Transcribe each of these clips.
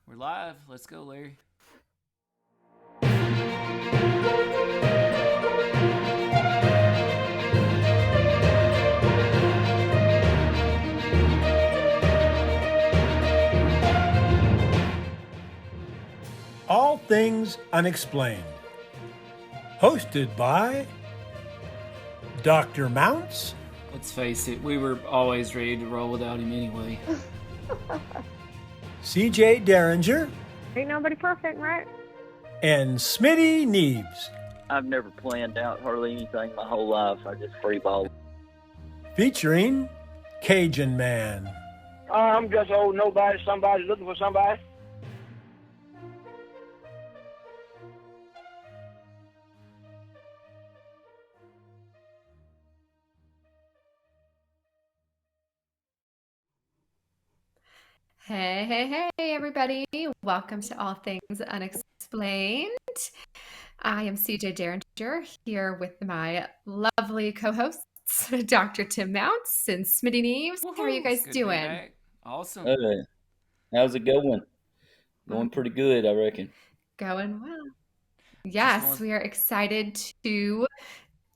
We're live. Let's go, Larry. All Things Unexplained. Hosted by Dr. Mounce. Let's face it, we were always ready to roll without him anyway. CJ Derringer. Ain't nobody perfect, right? And Smitty Neves. I've never planned out hardly anything my whole life. I just freeball. Featuring Cajun Man. I'm just old nobody, somebody looking for somebody. Hey, everybody. Welcome to All Things Unexplained. I am CJ Derringer here with my lovely co-hosts, Dr. Tim Mounce and Smitty Neves. How are you guys doing? Awesome. Hey, how's it going? Going pretty good, I reckon. Going well. Yes, we are excited to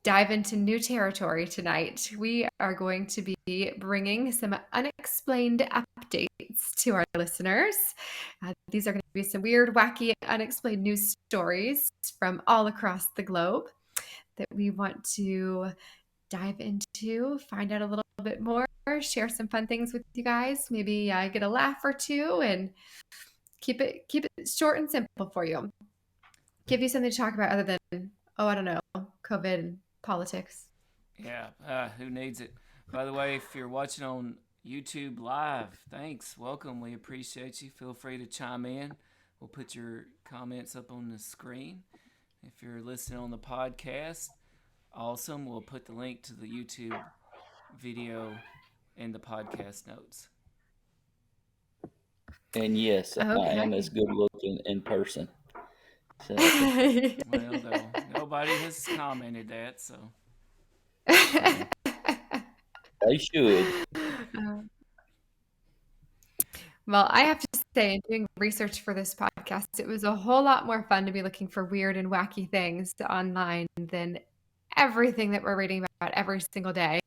dive into new territory tonight. We are going to be bringing some unexplained updates to our listeners. These are going to be some weird, wacky, unexplained news stories from all across the globe that we want to dive into, find out a little bit more, share some fun things with you guys, maybe get a laugh or two, and keep it short and simple for you. Give you something to talk about other than, I don't know, COVID and politics. Yeah, who needs it? By the way, if you're watching on YouTube Live, thanks. Welcome. We appreciate you. Feel free to chime in. We'll put your comments up on the screen. If you're listening on the podcast, awesome. We'll put the link to the YouTube video in the podcast notes. And yes, Okay. I am as good looking in person. So, well, though, nobody has commented that, so. They should. Well, I have to say, in doing research for this podcast, it was a whole lot more fun to be looking for weird and wacky things online than everything that we're reading about every single day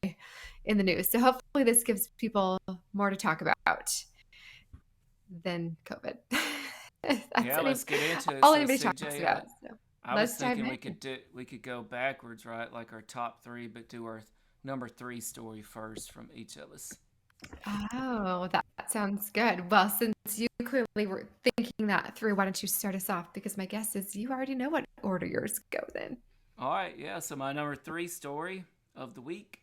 in the news. So hopefully this gives people more to talk about than COVID. Let's get into it. All So, anybody CJ, talks about. So I was thinking we could go backwards, right? Like our top three, but do our number 3 story first from each of us. Oh, that sounds good. Well, since you clearly were thinking that through, why don't you start us off? Because my guess is you already know what order yours go then. All right, yeah. So my number 3 story of the week.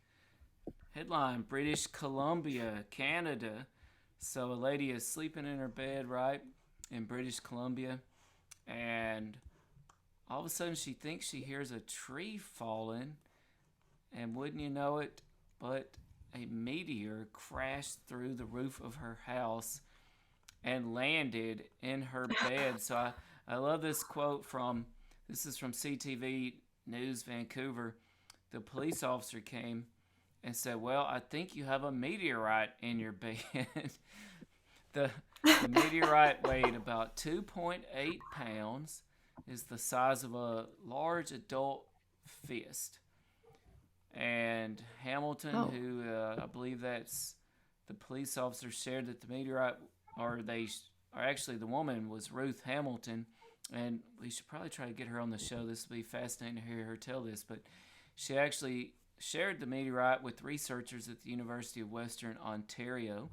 Headline: British Columbia, Canada. So a lady is sleeping in her bed, right, in British Columbia, and all of a sudden she thinks she hears a tree falling, and wouldn't you know it, but a meteor crashed through the roof of her house and landed in her bed. So I love this quote this is from CTV News Vancouver. The police officer came and said, "Well, I think you have a meteorite in your bed." The meteorite weighed about 2.8 pounds, is the size of a large adult fist. And Hamilton, who I believe that's the police officer, shared that the meteorite, actually the woman was Ruth Hamilton, and we should probably try to get her on the show. This will be fascinating to hear her tell this, but she actually shared the meteorite with researchers at the University of Western Ontario.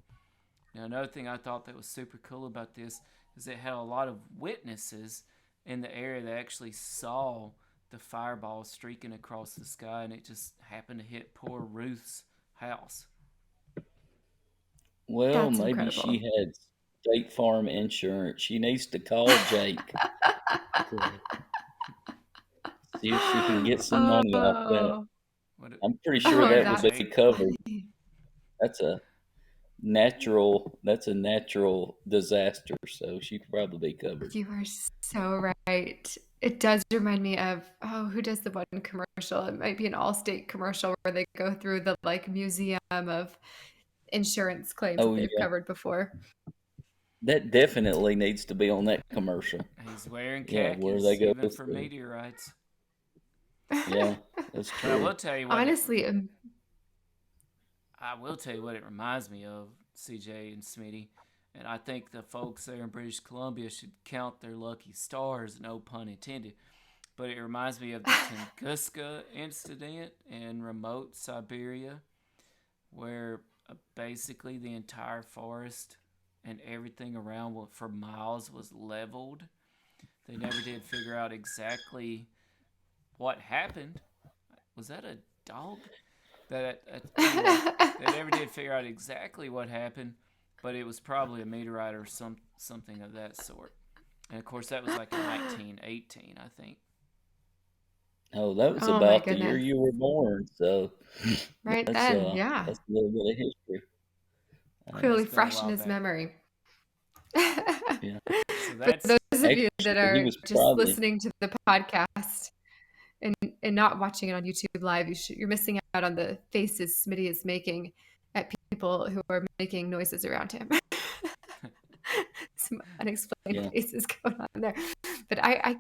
Now, another thing I thought that was super cool about this is it had a lot of witnesses in the area that actually saw the fireball streaking across the sky, and it just happened to hit poor Ruth's house. Well, That's maybe incredible. she had State Farm insurance. She needs to call Jake. See if she can get some money off that. I'm pretty sure that would be covered. That's a natural disaster, so she could probably be covered. You are so right. It does remind me of, who does the one commercial? It might be an Allstate commercial where they go through the museum of insurance claims that they've covered before. That definitely needs to be on that commercial. He's wearing khakis, where they go even for meteorites. Yeah, that's true. But I will tell you what. Honestly, I will tell you what it reminds me of, CJ and Smitty. And I think the folks there in British Columbia should count their lucky stars, no pun intended. But it reminds me of the Tunguska incident in remote Siberia, where basically the entire forest and everything around for miles was leveled. They never did figure out exactly what happened. Was that a dog? Anyway, they never did figure out exactly what happened, but it was probably a meteorite or something of that sort. And of course, that was like in 1918, I think. Oh, that was about the year you were born, so right then, yeah. That's a little bit of history. Clearly fresh in his memory. Yeah. So for those of you that are just listening to the podcast and not watching it on YouTube Live, you're missing out on the faces Smitty is making at people who are making noises around him. Some unexplained faces going on there. But I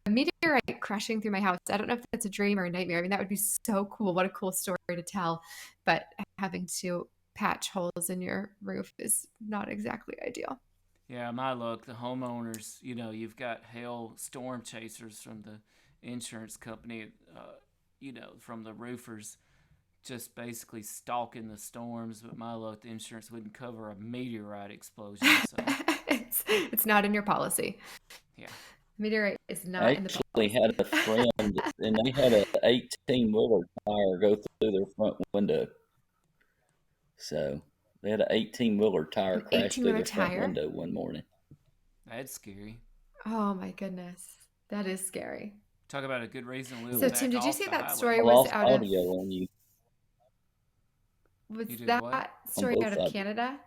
meteorite crashing through my house, I don't know if that's a dream or a nightmare. I mean, that would be so cool. What a cool story to tell. But having to patch holes in your roof is not exactly ideal. Yeah, my luck, the homeowners, you've got hail storm chasers from the insurance company, from the roofers, just basically stalking the storms. But my luck, the insurance wouldn't cover a meteorite explosion. So. It's not in your policy. Yeah. Meteorite is not in the policy. I actually had a friend, and they had an 18-wheeler tire go through their front window. So they had an 18-wheeler tire crash through their front window one morning. That's scary. Oh my goodness, that is scary. Talk about a good reason to live. So Tim, did you say that story I was out audio of? On you. Was that story out of Canada?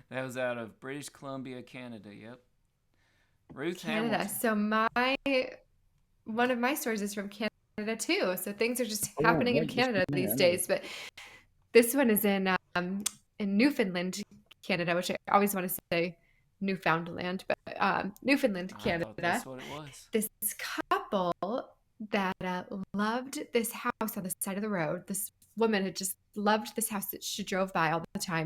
That was out of British Columbia, Canada. Yep. Ruth Canada. Hamilton. So one of my stories is from Canada too. So things are just happening in Canada these days. But this one is in Newfoundland, Canada, which I always want to say Newfoundland, but Newfoundland, Canada. That's what it was. This couple that loved this house on the side of the road. This woman had just loved this house that she drove by all the time.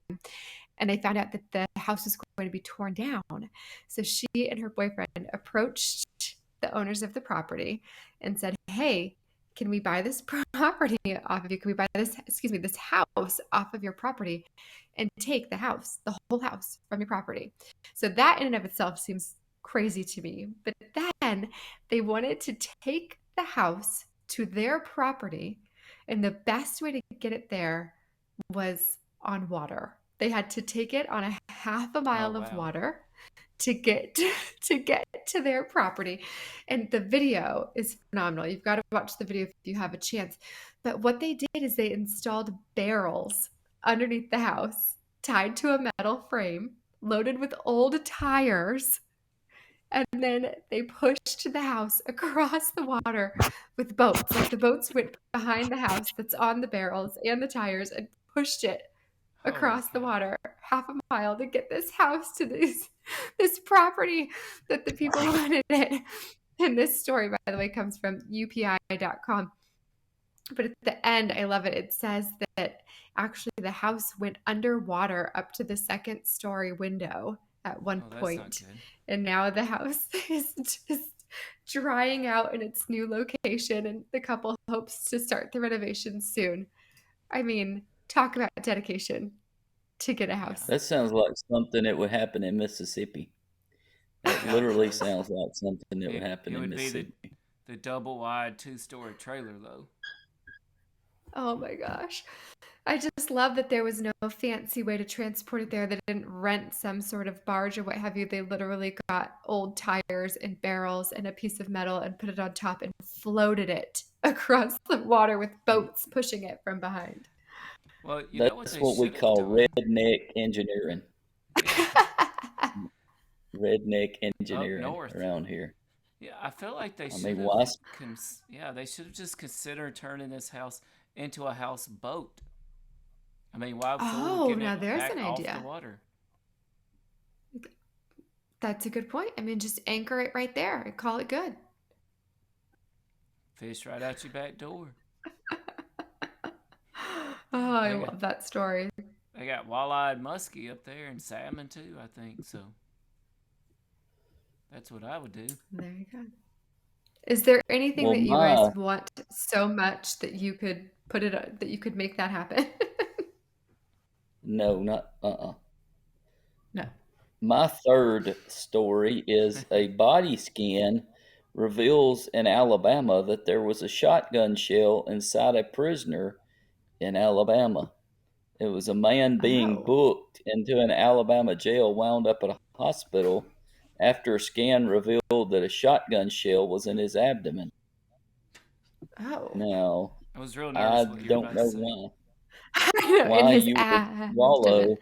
And they found out that the house was going to be torn down. So she and her boyfriend approached the owners of the property and said, hey, can we buy this property off of you? Can we buy this house off of your property and take the whole house from your property? So that in and of itself seems crazy to me. But then they wanted to take the house to their property, and the best way to get it there was on water. They had to take it on a half a mile of water to get to their property. And the video is phenomenal. You've got to watch the video if you have a chance. But what they did is they installed barrels underneath the house, tied to a metal frame, loaded with old tires. And then they pushed the house across the water with boats. Like the boats went behind the house that's on the barrels and the tires and pushed it across the water half a mile to get this house to this property that the people wanted it. And this story, by the way, comes from UPI.com. But at the end, I love it. It says that actually the house went underwater up to the second story window at one point. And now the house is just drying out in its new location, and the couple hopes to start the renovation soon. I mean, talk about dedication to get a house. That sounds like something that would happen in Mississippi. That literally sounds like something that would happen in Mississippi. Be the double-wide 2-story trailer, though. Oh my gosh. I just love that there was no fancy way to transport it there. They didn't rent some sort of barge or what have you. They literally got old tires and barrels and a piece of metal and put it on top and floated it across the water with boats pushing it from behind. Well, that's what we call redneck engineering. Redneck engineering around here. Yeah, I feel like they should they should have just considered turning this house into a houseboat. I mean, why? Now there's an idea. The water? That's a good point. I mean, just anchor it right there and call it good. Fish right out your back door. Oh, I love that story. They got walleye muskie up there and salmon too, I think. So that's what I would do. There you go. Is there anything that you guys want so much that you could that you could make that happen? No, not No. My third story is a body scan reveals in Alabama that there was a shotgun shell inside a prisoner in Alabama. It was a man being booked into an Alabama jail, wound up at a hospital after a scan revealed that a shotgun shell was in his abdomen. Oh. Now, I was real nervous what you were about to say. Why you would swallow.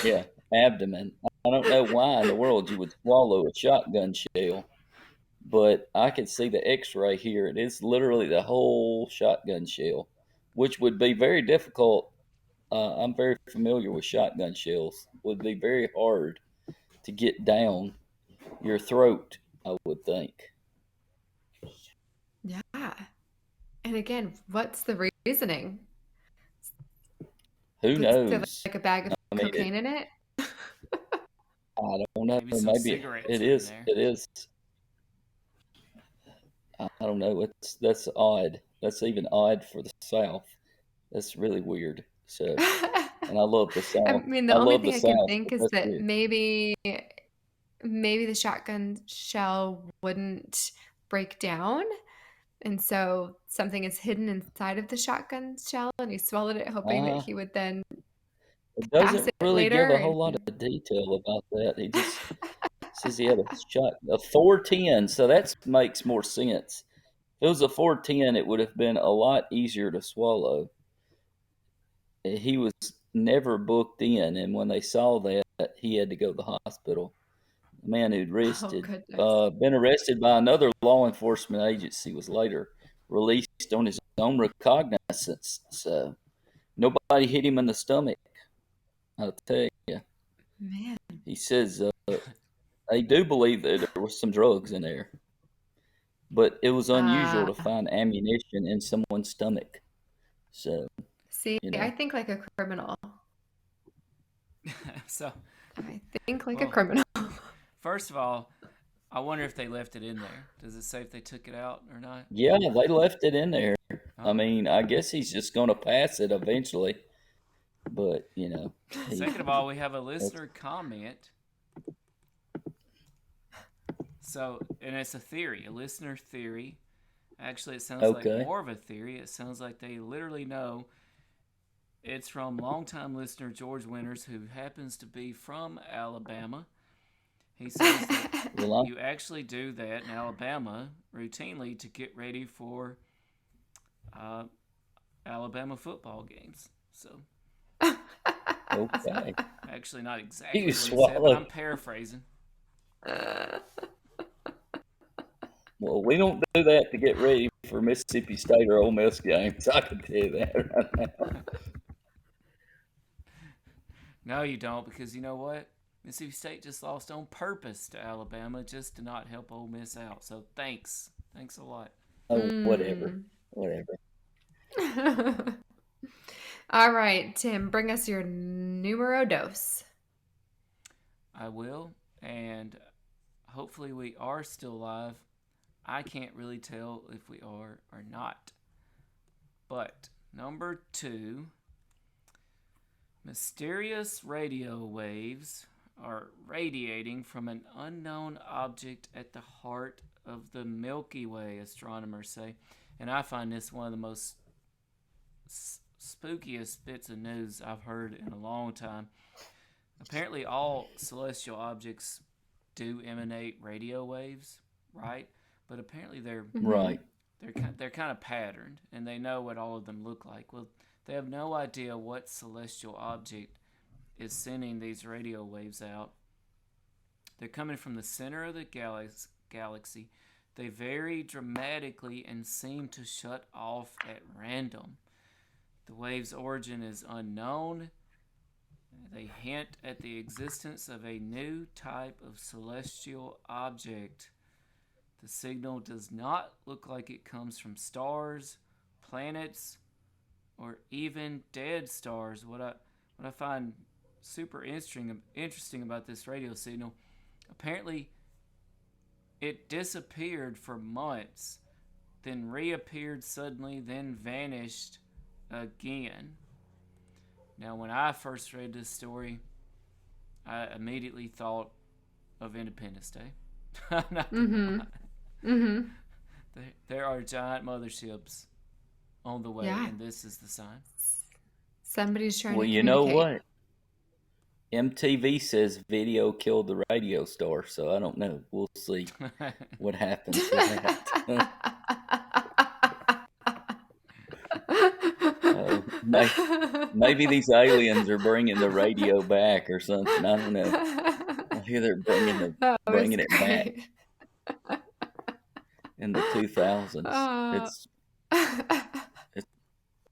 Yeah, abdomen. I don't know why in the world you would swallow a shotgun shell, but I can see the x-ray here. It is literally the whole shotgun shell, which would be very difficult. I'm very familiar with shotgun shells. Would be very hard to get down your throat, I would think. Yeah. And again, what's the reasoning? Who knows? Like a bag of cocaine in it? I don't know. Maybe it is. It is. I don't know. That's odd. That's even odd for the South. That's really weird. So, and I love the South. I mean, the only thing I can think is that maybe the shotgun shell wouldn't break down, and so something is hidden inside of the shotgun shell, and he swallowed it, hoping that he would then. It doesn't really give a whole lot of detail about that. He just says he had a 410, so that makes more sense. If it was a 410, it would have been a lot easier to swallow. He was never booked in, and when they saw that, he had to go to the hospital. A man who'd been arrested by another law enforcement agency was later released on his own recognizance. So nobody hit him in the stomach. I'll tell you. Man. He says they do believe that there was some drugs in there, but it was unusual to find ammunition in someone's stomach. So, see, I think like a criminal. So, I think like a criminal. First of all, I wonder if they left it in there. Does it say if they took it out or not? Yeah, they left it in there. I mean, I guess he's just going to pass it eventually. But, you know. Second of all, we have a listener comment. So, and it's a theory, a listener theory. Actually, it sounds like more of a theory. It sounds like they literally know. It's from longtime listener George Winters, who happens to be from Alabama. He says that you actually do that in Alabama routinely to get ready for Alabama football games. So, okay. Actually, not exactly what he said, but I'm paraphrasing. Well, we don't do that to get ready for Mississippi State or Ole Miss games. I can tell you that right now. No, you don't, because you know what? Mississippi State just lost on purpose to Alabama just to not help Ole Miss out. So thanks. Thanks a lot. Oh, whatever. All right, Tim, bring us your numero dos. I will, and hopefully we are still alive. I can't really tell if we are or not. But number 2, mysterious radio waves are radiating from an unknown object at the heart of the Milky Way, astronomers say. And I find this one of the most spookiest bits of news I've heard in a long time. Apparently all celestial objects do emanate radio waves, right? But apparently they're kind of patterned, and they know what all of them look like. Well, they have no idea what celestial object is sending these radio waves out. They're coming from the center of the galaxy. They vary dramatically and seem to shut off at random. The wave's origin is unknown, They hint at the existence of a new type of celestial object. The signal does not look like it comes from stars, planets, or even dead stars. What I find super interesting about this radio signal, apparently it disappeared for months, then reappeared suddenly, then vanished again. Now, when I first read this story, I immediately thought of Independence Day. I'm not gonna lie. Mm-hmm. There are giant motherships on the way, and this is the sign. Somebody's trying to Well, you know what? MTV says video killed the radio star, so I don't know. We'll see what happens with that. Maybe these aliens are bringing the radio back or something. I don't know. I hear they're bringing it back in the 2000s. It's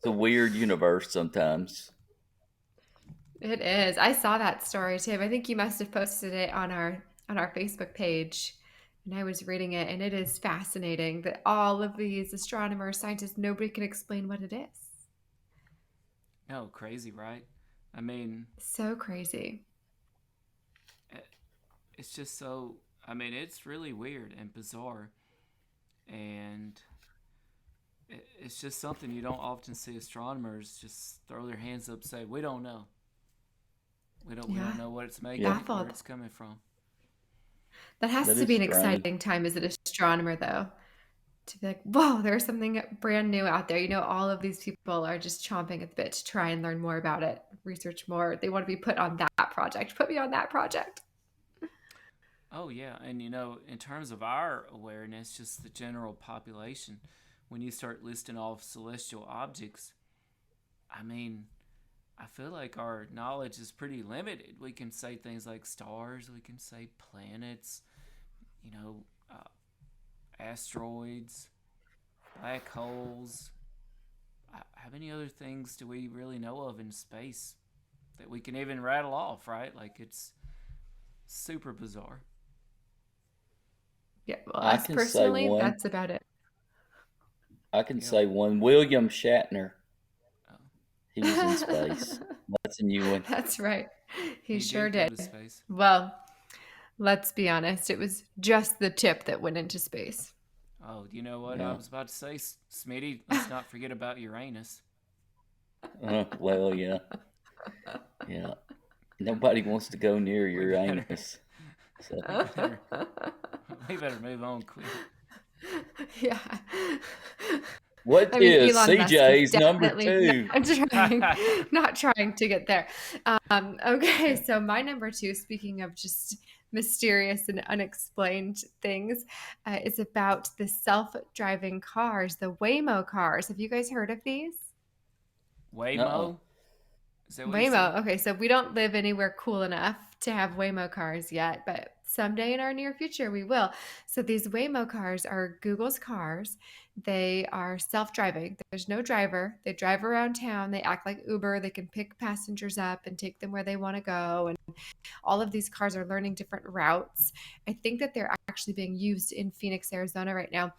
a weird universe sometimes. It is. I saw that story, Tim. I think you must have posted it on our Facebook page, and I was reading it, and it is fascinating that all of these astronomers, scientists, nobody can explain what it is. No, crazy, right? I mean, so crazy. It's just so. I mean, it's really weird and bizarre, and it's just something you don't often see astronomers just throw their hands up, and say, "We don't know. We don't know what it's making, where it's coming from." That has to be an exciting time as an astronomer, though, to be like, whoa, there's something brand new out there. You know, all of these people are just chomping at the bit to try and learn more about it, research more. They want to be put on that project. Put me on that project. Oh, yeah. And, you know, in terms of our awareness, just the general population, when you start listing off celestial objects, I mean, I feel like our knowledge is pretty limited. We can say things like stars, we can say planets, you know, asteroids, black holes. How many other things do we really know of in space that we can even rattle off, right? Like, it's super bizarre. Yeah, well, us personally, that's about it. I can say one. William Shatner. He was in space. That's a new one. That's right. He sure did. Go to space. Well, let's be honest. It was just the tip that went into space. Oh, you know what? Yeah. I was about to say, Smitty, let's not forget about Uranus. Well, yeah. Yeah. Nobody wants to go near Uranus. So. We better move on quick. Yeah. What is CJ's number 2? Not trying to get there. Okay, so my number 2, speaking of just mysterious and unexplained things, is about the self-driving cars, the Waymo cars. Have you guys heard of these? Waymo? Waymo. Okay, so we don't live anywhere cool enough to have Waymo cars yet, but someday in our near future we will. So these Waymo cars are Google's cars. They are self-driving. There's no driver. They drive around town. They act like Uber. They can pick passengers up and take them where they want to go. And all of these cars are learning different routes. I think that they're actually being used in Phoenix, Arizona right now.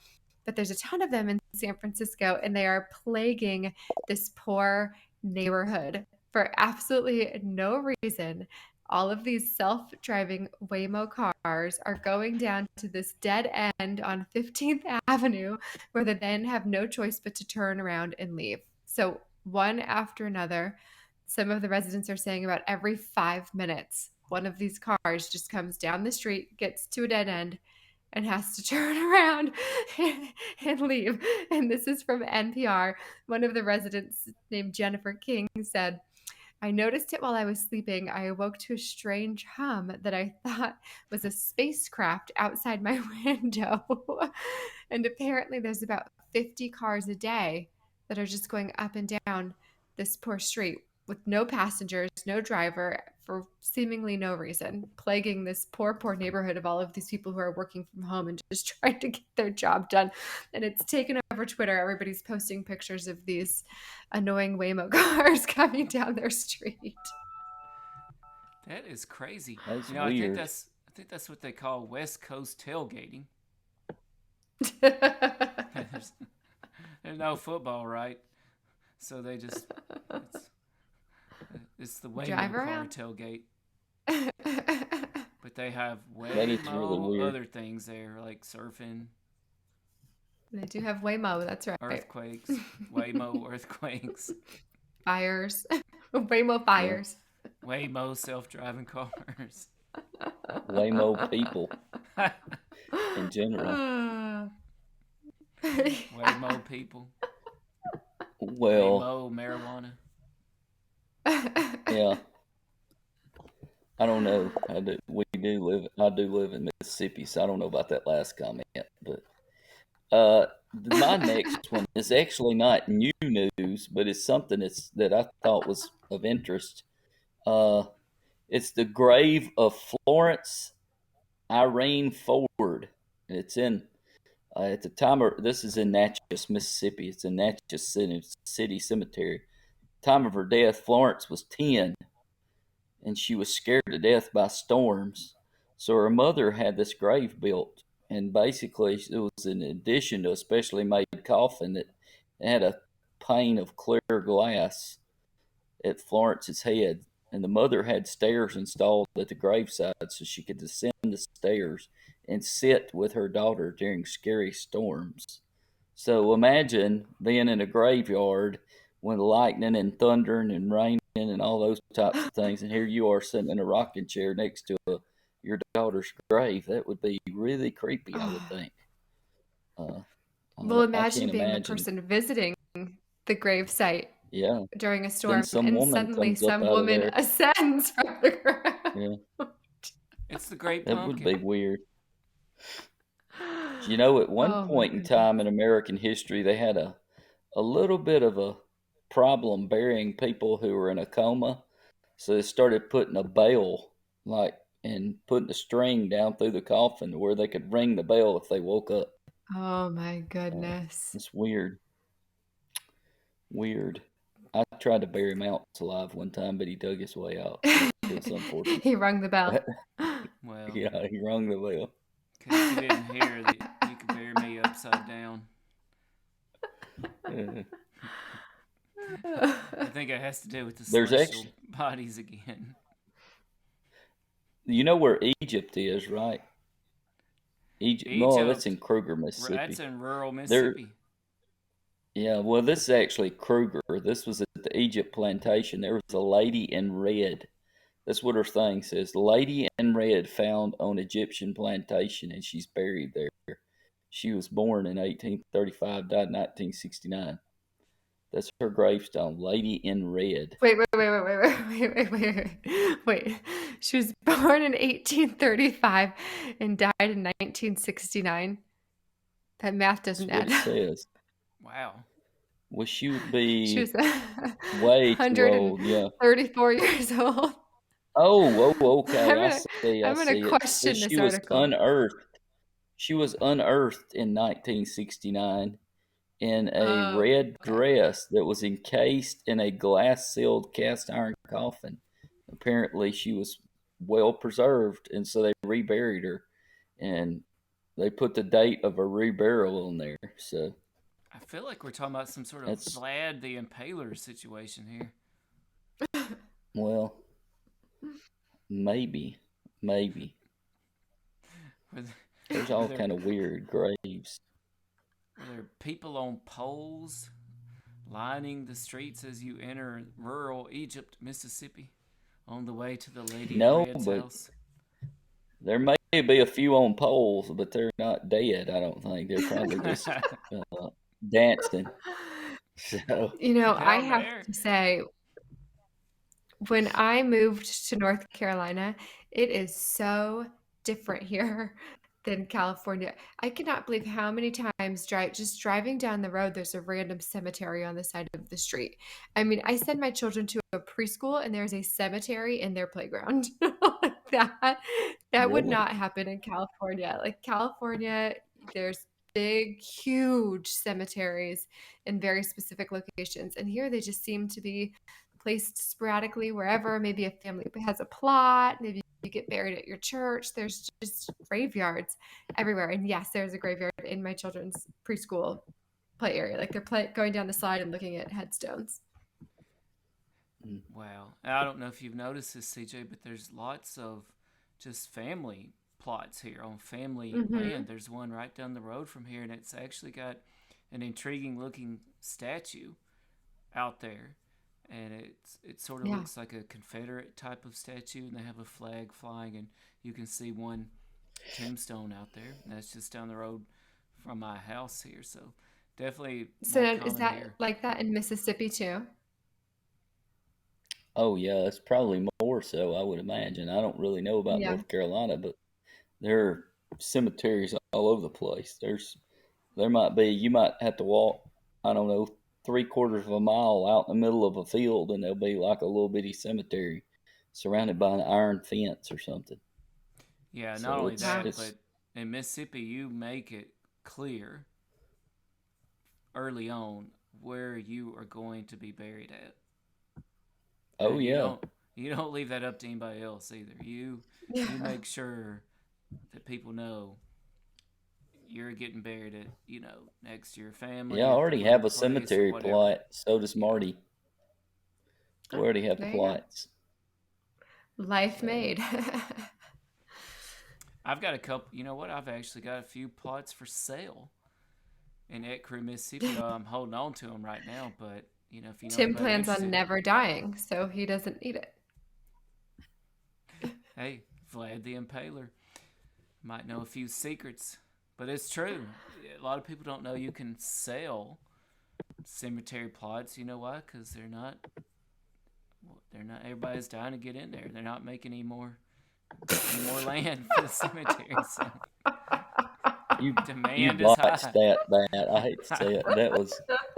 But there's a ton of them in San Francisco, and they are plaguing this poor neighborhood for absolutely no reason. All of these self-driving Waymo cars are going down to this dead end on 15th Avenue where they then have no choice but to turn around and leave. So one after another, some of the residents are saying about every 5 minutes, one of these cars just comes down the street, gets to a dead end, and has to turn around and leave. And this is from NPR. One of the residents named Jennifer King said, "I noticed it while I was sleeping. I awoke to a strange hum that I thought was a spacecraft outside my window." And apparently there's about 50 cars a day that are just going up and down this poor street with no passengers, no driver, for seemingly no reason, plaguing this poor neighborhood of all of these people who are working from home and just trying to get their job done. And it's taken over Twitter. Everybody's posting pictures of these annoying Waymo cars coming down their street. That is crazy. That's I weird. think that's what they call West Coast tailgating. There's no football, right? So they just it's the Waymo car tailgate. But they have way more other things there, like surfing. They do have Waymo, that's right. Earthquakes. Waymo earthquakes. Fires. Waymo fires. Yeah. Waymo self-driving cars. Waymo people in general. Waymo people. Well, Waymo marijuana. Yeah. I don't know. I do live in Mississippi, so I don't know about that last comment. But my next one is actually not new news, but it's something that I thought was of interest. It's the grave of Florence Irene Ford. It's in at the time of this is in Natchez, Mississippi. It's in Natchez City Cemetery. Time of her death, Florence was 10. And she was scared to death by storms. So her mother had this grave built, and basically it was in addition to a specially made coffin that had a pane of clear glass at Florence's head. And the mother had stairs installed at the graveside so she could descend the stairs and sit with her daughter during scary storms. So imagine being in a graveyard when lightning and thundering and raining and all those types of things, and here you are sitting in a rocking chair next to your daughter's grave. That would be really creepy, I would think. Well, imagine being the person visiting the grave site during a storm, and suddenly some woman ascends from the ground. Yeah. It's the Great That Pumpkin. would be weird. At one point in time in American history, they had a little bit of a problem burying people who were in a coma. So they started putting a bell, and putting a string down through the coffin where they could ring the bell if they woke up. Oh my goodness. It's weird. I tried to bury Mounce alive one time, but he dug his way out. It's unfortunate. He rung the bell. Well, yeah, he rung the bell. In case you didn't hear that you could bury me upside down. I think it has to do with the celestial bodies again. You know where Egypt is, right? Egypt. No, that's in Kruger, Mississippi. That's in rural Mississippi. Yeah, well, this is actually Kruger. This was at the Egypt plantation. There was a lady in red. That's what her thing says. Lady in red found on Egyptian plantation, and she's buried there. She was born in 1835, died in 1969. That's her gravestone, Lady in Red. Wait. She was born in 1835 and died in 1969. That math doesn't add up. It says. Wow. Well, she would be she was way too old. Yeah. 34 years old. Oh, okay. I'm going to question this article. She was unearthed in 1969 in a red dress that was encased in a glass-sealed cast iron coffin. Apparently, she was well preserved, and so they reburied her, and they put the date of her reburial on there. So I feel like we're talking about some sort of Vlad the Impaler situation here. Well, maybe. There's all kind of weird graves. Are there people on poles lining the streets as you enter rural Egypt, Mississippi, on the way to the Lady in Red's house? There may be a few on poles, but they're not dead, I don't think. They're probably just dancing. So, I have to say, when I moved to North Carolina, it is so different here than California. I cannot believe how many times just driving down the road, there's a random cemetery on the side of the street. I mean, I send my children to a preschool and there's a cemetery in their playground. that really? Would not happen in California. Like California, there's big, huge cemeteries in very specific locations. And here they just seem to be placed sporadically wherever. Maybe a family has a plot. Maybe you get buried at your church. There's just graveyards everywhere. And yes, there's a graveyard in my children's preschool play area. Like they're going down the slide and looking at headstones. Wow. I don't know if you've noticed this, CJ, but there's lots of just family plots here on family land. There's one right down the road from here, and it's actually got an intriguing looking statue out there. And it sort of looks like a Confederate type of statue, and they have a flag flying, and you can see one tombstone out there. And that's just down the road from my house here, so definitely. So is that here. Like that in Mississippi too? Oh yeah, it's probably more so, I would imagine. I don't really know about North Carolina, but there are cemeteries all over the place. You might have to walk, I don't know, 3/4 of a mile out in the middle of a field, and there'll be like a little bitty cemetery surrounded by an iron fence or something. Yeah, not only that, but in Mississippi, you make it clear early on where you are going to be buried at. Oh, yeah. You don't leave that up to anybody else either. You make sure that people know you're getting buried at, next to your family. Yeah, I already have a cemetery plot. So does Marty. We already have plots. Life made. I've got a couple. You know what? I've actually got a few plots for sale in Ecru, Mississippi. I'm holding on to them right now, but if you know. Tim plans on never dying, so he doesn't need it. Hey, Vlad the Impaler might know a few secrets, but it's true. A lot of people don't know you can sell cemetery plots. You know why? Because they're not. Everybody's dying to get in there. They're not making any more land for the cemetery. So. You botched that. I hate to say it.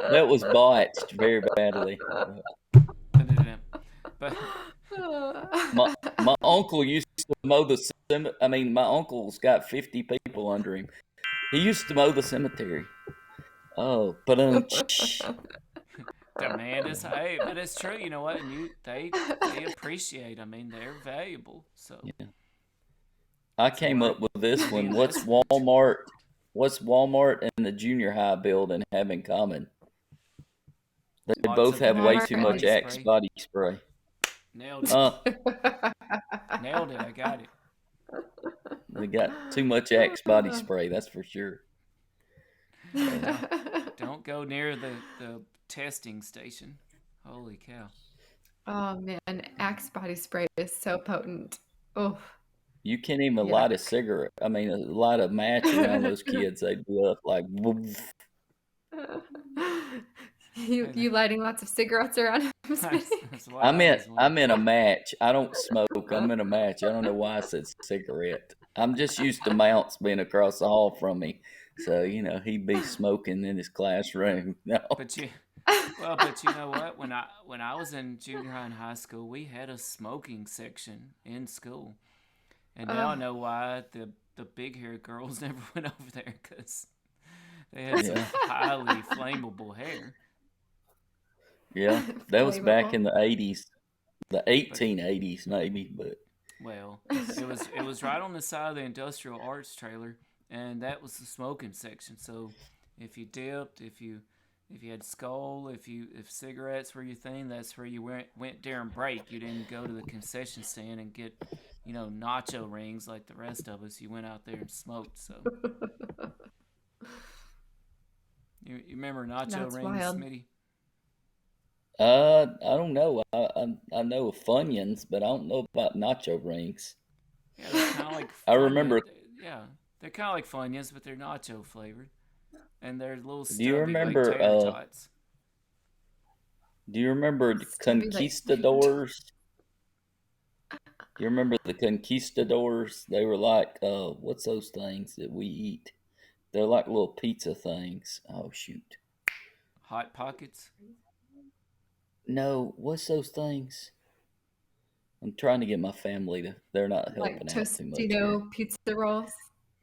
That was botched very badly. But my uncle used to mow the cemetery. I mean, my uncle's got 50 people under him. He used to mow the cemetery. Oh, but demand is high, but it's true. You know what? And they appreciate. I mean, they're valuable. So yeah. I came up with this one. What's Walmart and the junior high building have in common? They both have way too much Axe body spray. Nailed it. Nailed it. I got it. They got too much Axe body spray, that's for sure. Don't go near the testing station. Holy cow. Oh, man. Axe body spray is so potent. Oh. You can't even light a cigarette. I mean, light a match around those kids. They'd be up like. Woof. You lighting lots of cigarettes around him? I'm in a match. I don't smoke. I'm in a match. I don't know why I said cigarette. I'm just used to Mounce being across the hall from me, so he'd be smoking in his classroom. No. But you know what? When I was in junior high and high school, we had a smoking section in school. And now I know why the big-haired girls never went over there, because they had some highly flammable hair. Yeah, that was back in the 80s, the 1880s maybe, but. Well, it was right on the side of the industrial arts trailer, and that was the smoking section. So if you dipped, if you had skull, if cigarettes were your thing, that's where you went during break. You didn't go to the concession stand and get nacho rings like the rest of us. You went out there and smoked. So you remember nacho rings, wild. Smitty? I don't know. I know of Funyuns, but I don't know about nacho rings. Yeah, they're kind of like. I remember. Yeah, they're kind of like Funyuns, but they're nacho flavored, and they're little. Do you remember? Like tater tots. Do you remember conquistadors? You remember the conquistadors? They were like, what's those things that we eat? They're like little pizza things. Oh shoot! Hot Pockets. No, what's those things? I'm trying to get my family to. They're not helping like out too much. Tostino pizza rolls.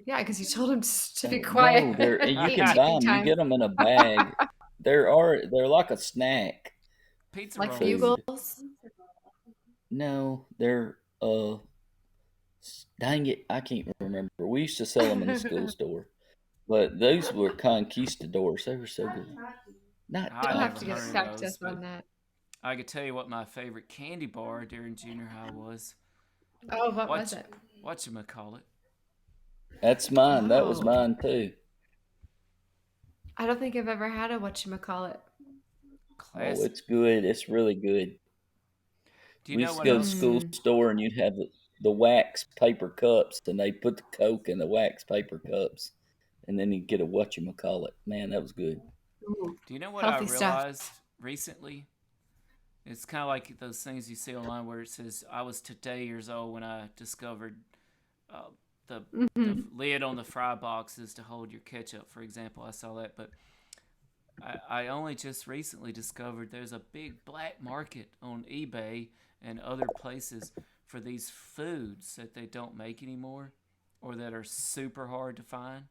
Yeah, because you told them to be quiet. No, you can buy them. You get them in a bag. They're like a snack. Pizza like rolls. Bugles? No, they're dang it, I can't remember. We used to sell them in the school store, but those were conquistadors. They were so good. Not I You'll have never to get heard back of to those, us on but that. I could tell you what my favorite candy bar during junior high was. Oh, what was it? Whatchamacallit. That's mine. That was Oh. mine too. I don't think I've ever had a whatchamacallit. Classic. Oh, it's good. It's really good. Do you We know used to what go to else? the school store and you'd have the wax paper cups, and they put the Coke in the wax paper cups, and then you'd get a whatchamacallit. Man, that was good. Ooh, Do you know what I healthy stuff. realized recently? It's kind of like those things you see online where it says, I was today years old when I discovered the lid on the fry boxes to hold your ketchup, for example. I saw that, but I only just recently discovered there's a big black market on eBay and other places for these foods that they don't make anymore or that are super hard to find.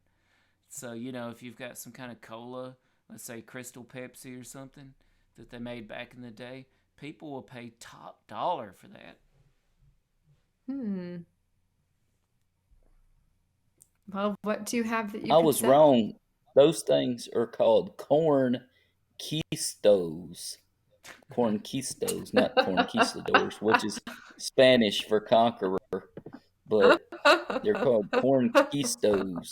So, if you've got some kind of cola, let's say Crystal Pepsi or something that they made back in the day, people will pay top dollar for that. Well, what do you have that you I could was sell? wrong. Those things are called corn quistos. Corn quistos, not conquistadors, which is Spanish for conqueror, but they're called corn quistos.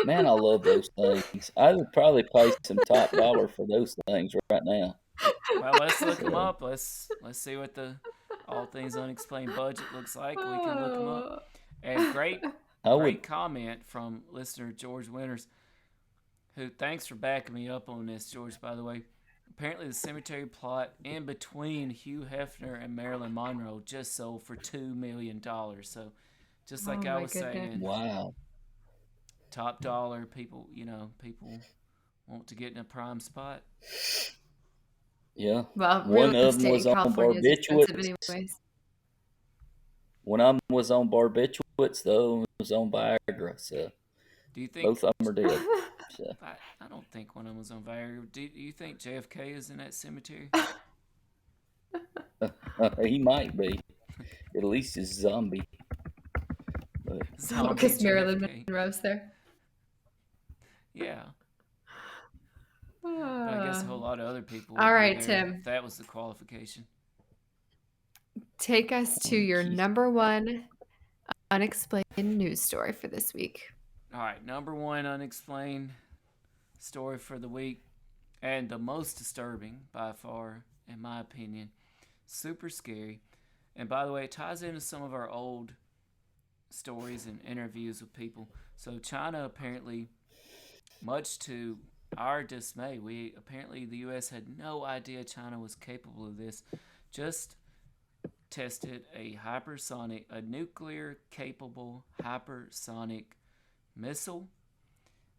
Man, I love those things. I would probably pay some top dollar for those things right now. Well, let's look them up. Let's see what the All Things Unexplained budget looks like. We can look them up. And great comment from listener George Winters, who, thanks for backing me up on this, George, by the way. Apparently the cemetery plot in between Hugh Hefner and Marilyn Monroe just sold for $2 million. So just like I was saying, wow, top dollar, people want to get in a prime spot. Yeah. Well, one real of them estate was in on California is expensive barbiturates. anyways. One of them was on barbiturates. The other one was on Viagra. So do you think both of them are dead? So. I don't think one of them was on Viagra. Do you think JFK is in that cemetery? He might be. At least he's zombie. But Because Marilyn Monroe's there. Yeah. But I guess a whole lot of other people would all right, be there Tim. if that was the qualification. Take us to your number one unexplained news story for this week. All right, number one unexplained story for the week, and the most disturbing by far, in my opinion. Super scary. And by the way, it ties into some of our old stories and interviews with people. So China apparently, much to our dismay, the U.S. had no idea China was capable of this. Just tested a nuclear-capable hypersonic missile.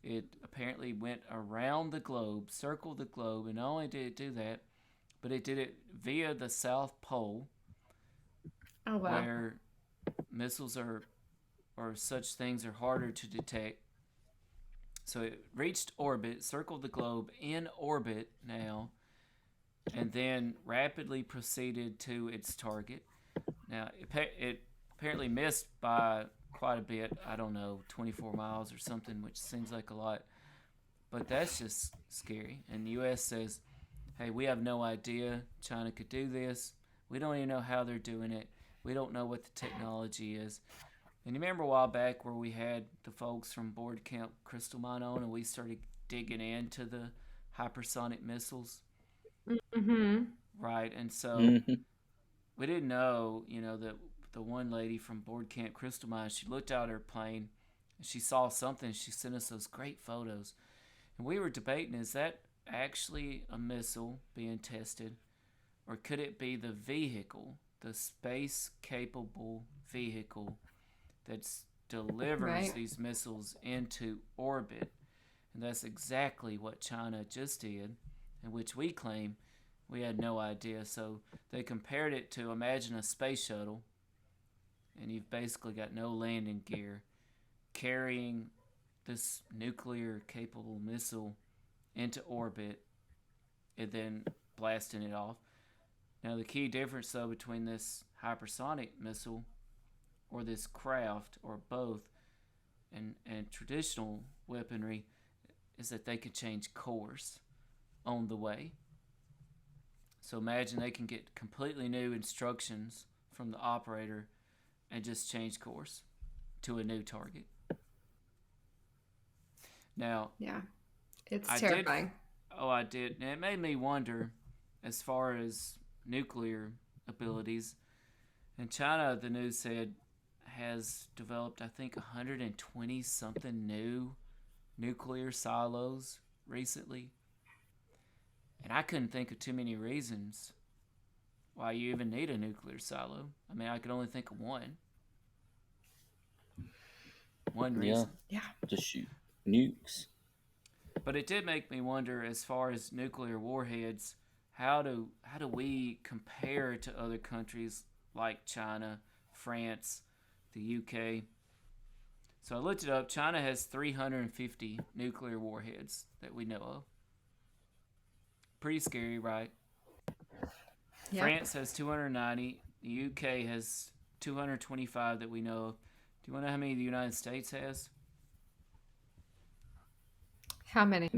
It apparently went around the globe, circled the globe, and not only did it do that, but it did it via the South Pole. Oh, wow. Where missiles or such things are harder to detect. So it reached orbit, circled the globe in orbit now, and then rapidly proceeded to its target. Now, it apparently missed by quite a bit, 24 miles or something, which seems like a lot. But that's just scary. And the U.S. says, hey, we have no idea China could do this. We don't even know how they're doing it. We don't know what the technology is. And you remember a while back where we had the folks from Board Camp Crystal Mine on, and we started digging into the hypersonic missiles? Mm-hmm. Right, and so we didn't know, that the one lady from Board Camp Crystal Mine, she looked out her plane, and she saw something. She sent us those great photos. And we were debating, is that actually a missile being tested, or could it be the vehicle, the space-capable vehicle that delivers these missiles into orbit? And that's exactly what China just did, in which we claim we had no idea. So they compared it to, imagine a space shuttle, and you've basically got no landing gear, carrying this nuclear-capable missile into orbit and then blasting it off. Now, the key difference, though, between this hypersonic missile or this craft or both and traditional weaponry is that they could change course on the way. So imagine they can get completely new instructions from the operator and just change course to a new target. Now, yeah, it's terrifying. I did. And it made me wonder, as far as nuclear abilities. And China, the news said, has developed, I think, 120 something new nuclear silos recently. And I couldn't think of too many reasons why you even need a nuclear silo. I mean, I could only think of one. One reason. Yeah. Just shoot nukes. But it did make me wonder, as far as nuclear warheads, how do we compare to other countries like China, France, the UK? So I looked it up. China has 350 nuclear warheads that we know of. Pretty scary, right? Yep. France has 290. The UK has 225 that we know of. Do you want to know how many the United States has? How many?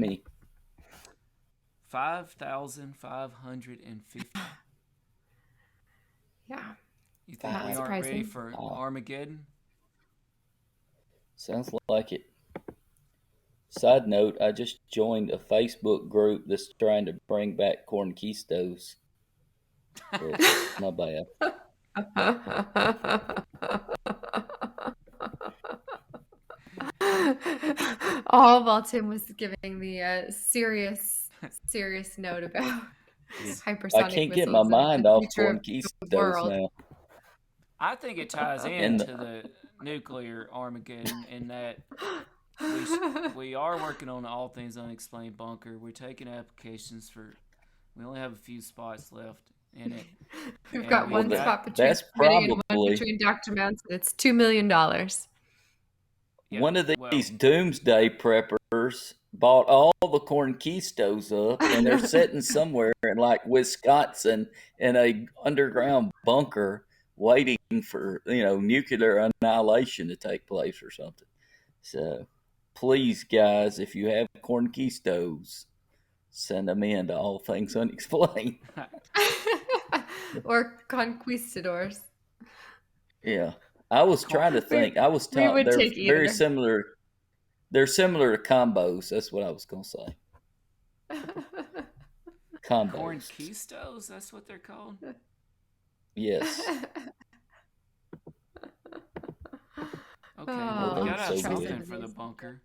5,550. Yeah. You think we aren't ready for Armageddon? Sounds like it. Side note, I just joined a Facebook group that's trying to bring back conquistos. My bad. All while Tim was giving the serious note about hypersonic I can't get my mind off conquistos now. I think it ties into the nuclear Armageddon in that we are working on the All Things Unexplained bunker. We're taking applications for. We only have a few spots left in it. We've got one spot between Smitty and one between Dr. Mounce. It's $2 million. Yep. One of these doomsday preppers bought all the conquistos up, and they're sitting somewhere in like Wisconsin in a underground bunker, waiting for nuclear annihilation to take place or something. So, please, guys, if you have conquistos, send them in to All Things Unexplained. Or conquistadors. Yeah. I was trying to think. I was taught they're very similar. They're similar to combos. That's what I was going to say. Combos. Conquistos? That's what they're called? Yes. Okay, well, we got to have something for the bunker.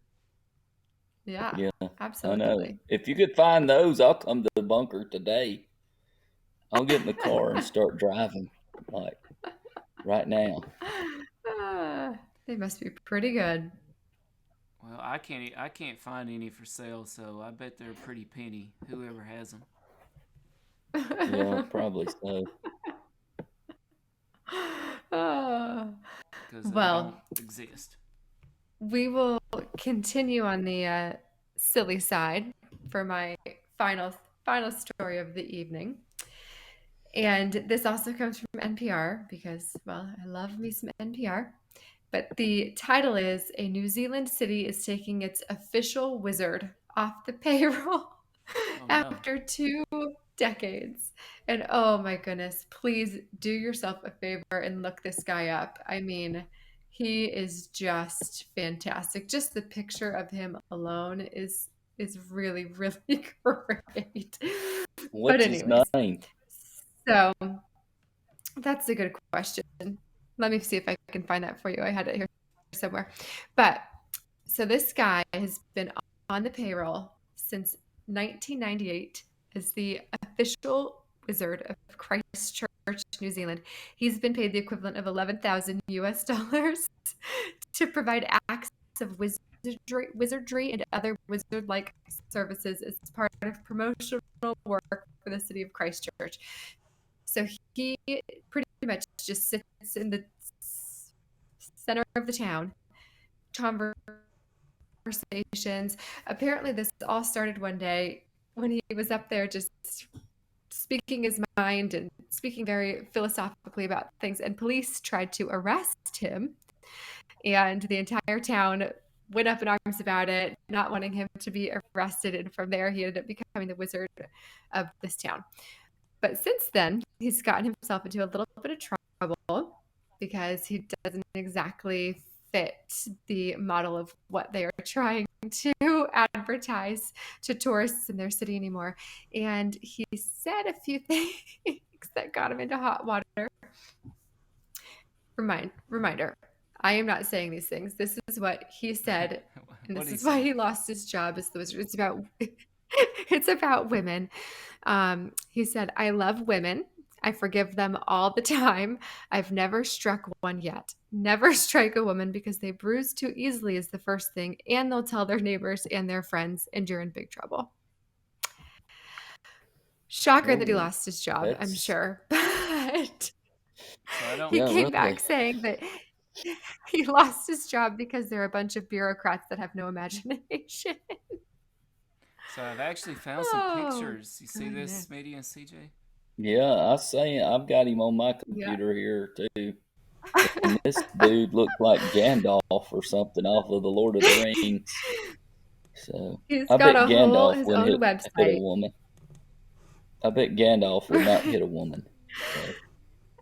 Yeah, absolutely. I know. If you could find those, I'll come to the bunker today. I'll get in the car and start driving, like, right now. They must be pretty good. Well, I can't find any for sale, so I bet they're pretty penny, whoever has them. Yeah, probably so. Because they don't exist. We will continue on the silly side for my final story of the evening. And this also comes from NPR because, well, I love me some NPR. But the title is, A New Zealand City is Taking Its Official Wizard Off the Payroll after 2 decades. And oh my goodness, please do yourself a favor and look this guy up. I mean, he is just fantastic. Just the picture of him alone is really, really great. What's his name? So that's a good question. Let me see if I can find that for you. I had it here somewhere. But so this guy has been on the payroll since 1998 as the official wizard of Christchurch, New Zealand. He's been paid the equivalent of $11,000 to provide acts of wizardry and other wizard-like services as part of promotional work for the city of Christchurch. So he pretty much just sits in the center of the town, conversations. Apparently this all started one day when he was up there just speaking his mind and speaking very philosophically about things. And police tried to arrest him, and the entire town went up in arms about it, not wanting him to be arrested. And from there, he ended up becoming the wizard of this town. But since then, he's gotten himself into a little bit of trouble because he doesn't exactly fit the model of what they are trying to advertise to tourists in their city anymore. And he said a few things that got him into hot water. Reminder, I am not saying these things. This is what he said, and this is why he lost his job as the wizard. It's about women. He said, "I love women. I forgive them all the time. I've never struck one yet. Never strike a woman because they bruise too easily is the first thing, and they'll tell their neighbors and their friends, and you're in big trouble." Shocker that he lost his job, I'm sure. But he came back saying that he lost his job because there are a bunch of bureaucrats that have no imagination. So I've actually found some pictures. You see this, Smitty and CJ? Yeah, I've got him on my computer here too. And this dude looked like Gandalf or something off of the Lord of the Rings. So I bet Gandalf wouldn't hit a woman. I bet Gandalf would not hit a woman. So.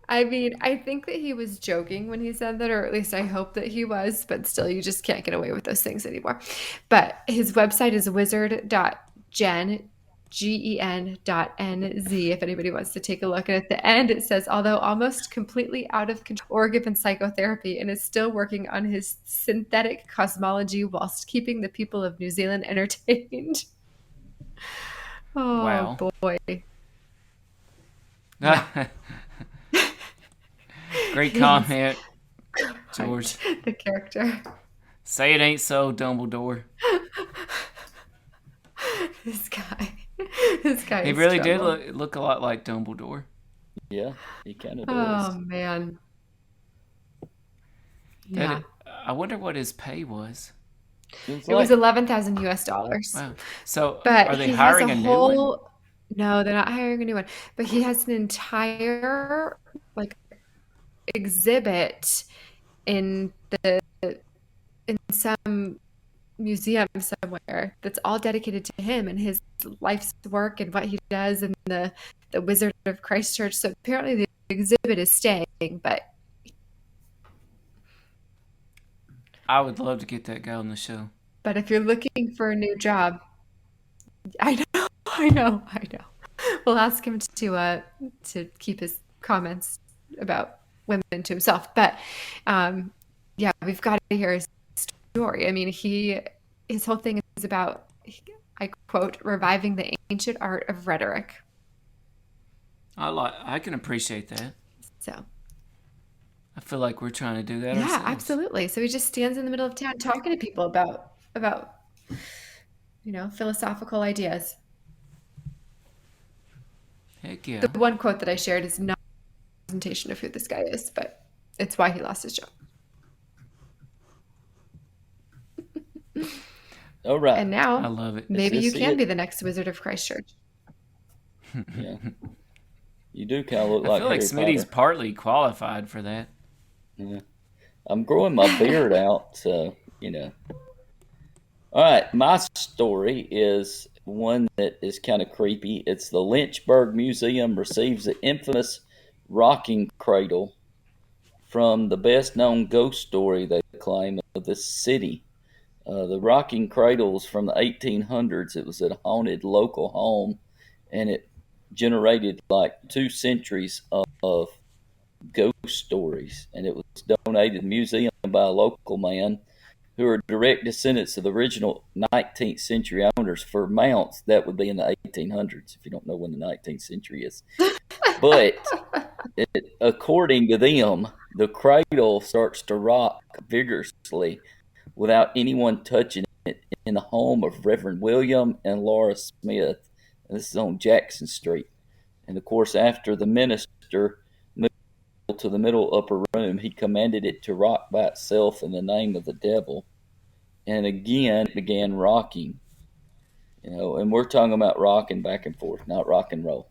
I mean, I think that he was joking when he said that, or at least I hope that he was, but still, you just can't get away with those things anymore. But his website is wizard.gen, GEN.NZ, if anybody wants to take a look. And at the end, it says, although almost completely out of control or given psychotherapy, and is still working on his synthetic cosmology whilst keeping the people of New Zealand entertained. Oh, wow. Boy. Yeah. Great comment, George. The character. Say it ain't so, Dumbledore. This guy. He really did look a lot like Dumbledore. Yeah, he kind of does. Oh man. Yeah. I wonder what his pay was. It was $11,000. Wow. So, but are they hiring a new one? No, they're not hiring a new one. But he has an entire exhibit in some museum somewhere that's all dedicated to him and his life's work and what he does and the Wizard of Christchurch. So apparently the exhibit is staying, but I would love to get that guy on the show. But if you're looking for a new job, I know. We'll ask him to keep his comments about women to himself. But yeah, we've got to hear his story. I mean, his whole thing is about, I quote, reviving the ancient art of rhetoric. I can appreciate that. So I feel like we're trying to do that. Yeah, ourselves. Absolutely. So he just stands in the middle of town talking to people about philosophical ideas. Heck yeah. The one quote that I shared is not a representation of who this guy is, but it's why he lost his job. All right. And now, I love it. Maybe you can be the next Wizard of Christchurch. Yeah. You do kind of look like Harry Potter. I feel like Smitty's partly qualified for that. Yeah. I'm growing my beard out, so, All right, my story is one that is kind of creepy. It's the Lynchburg Museum receives the infamous rocking cradle from the best-known ghost story they claim of the city. The rocking cradles from the 1800s. It was a haunted local home, and it generated like 2 centuries of ghost stories. And it was donated to the museum by a local man who are direct descendants of the original 19th century owners. For Mounce, that would be in the 1800s, if you don't know when the 19th century is. But according to them, the cradle starts to rock vigorously without anyone touching it in the home of Reverend William and Laura Smith. And this is on Jackson Street. And of course, after the minister moved to the middle upper room, he commanded it to rock by itself in the name of the devil. And again, it began rocking. And we're talking about rocking back and forth, not rock and roll.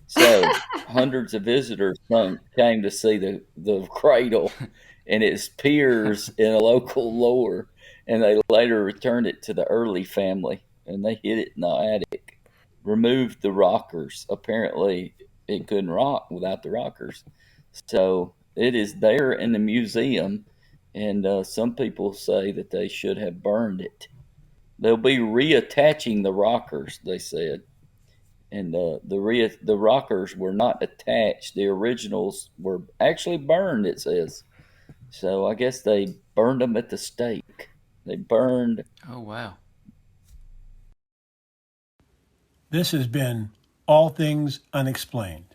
So hundreds of visitors came to see the cradle and its peers in a local lore, and they later returned it to the Early family, and they hid it in the attic, removed the rockers. Apparently, it couldn't rock without the rockers. So it is there in the museum, and some people say that they should have burned it. They'll be reattaching the rockers, they said. And the rockers were not attached. The originals were actually burned, it says. So I guess they burned them at the stake. They burned. Oh, wow. This has been All Things Unexplained.